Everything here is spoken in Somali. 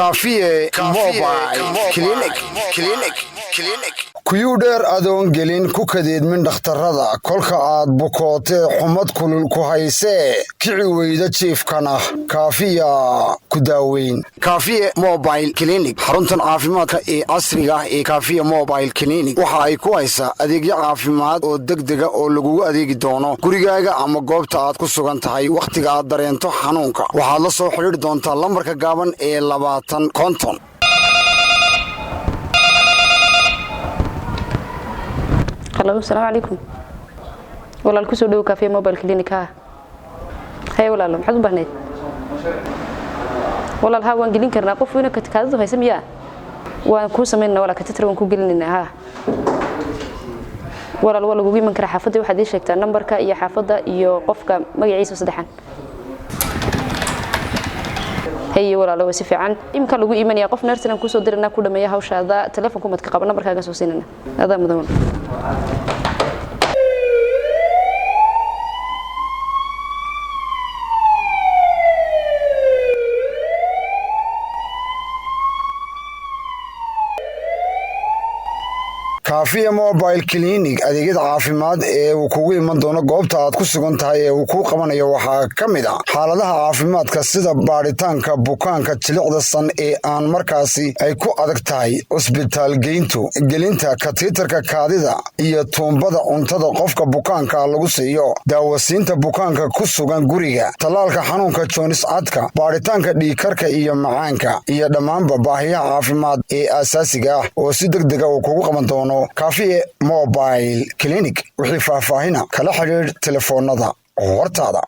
Kaafiye Mobile Clinic. Kuyuudheer adoon gelin ku kadeedmin dhakhtarrada kolka aad bukootee xumad kulul ku haysee kici weyda jiifkana kaafiya ku daaweyn Kaafiye Mobile Clinic xaruntan caafimaadka ee casriga ah ee Kaafiye Mobile Clinic waxa ay ku haysaa adeegyo caafimaad oo degdeg ah oo lagu adeegi doono gurigaaga ama goobta aad ku sugan tahay waqtiga aad dareento xanuunka waxaad la soo xiriiri doontaa lambarka gaaban ee 20 konton. Hello, السلام عليكم. والله الكسو دو كافيه موبايل كلينيك ها. هاي والله محد بهنيت. والله الها وان قلين كرنا قف وينك كتكادو هاي سميا. وان كو سمينا ولا كتتر وان كو قلنا ها. والله وجوي من كره حافظي واحد يشيكتا نمبرك يا حافظه iyo qofka magaciisa saddexan. هي والله لو si fiican imka lagu iimanaya qof neersan ku soo dirina ku dhameeya hawshaada telefoonku mad ka qabana markaaga soo siinana adaa mudan Kaafiye Mobile Clinic adeegyada caafimaad ee uu kugu iman doono goobta aad ku sugan tahay ee uu ku qabanayo waxa kamid ah xaaladaha caafimaadka sida baaritaanka bukaanka jilicda san ee aan markaasi ay ku adag tahay isbitaal geyntu gelinta kateetarka kaadida iyo tuumbada cuntada qofka bukaanka lagu siiyo daawasiinta bukaanka ku sugan guriga talaalka xanuunka Jones Adka baaritaanka dhiigkarka iyo macaanka iyo dhammaan baahiyaha caafimaad ee asaasiga ah oo si degdeg ah kugu qaban doono Kaafiye Mobile Clinic wixii faahfaahina kala xiriir telefoonada hortaada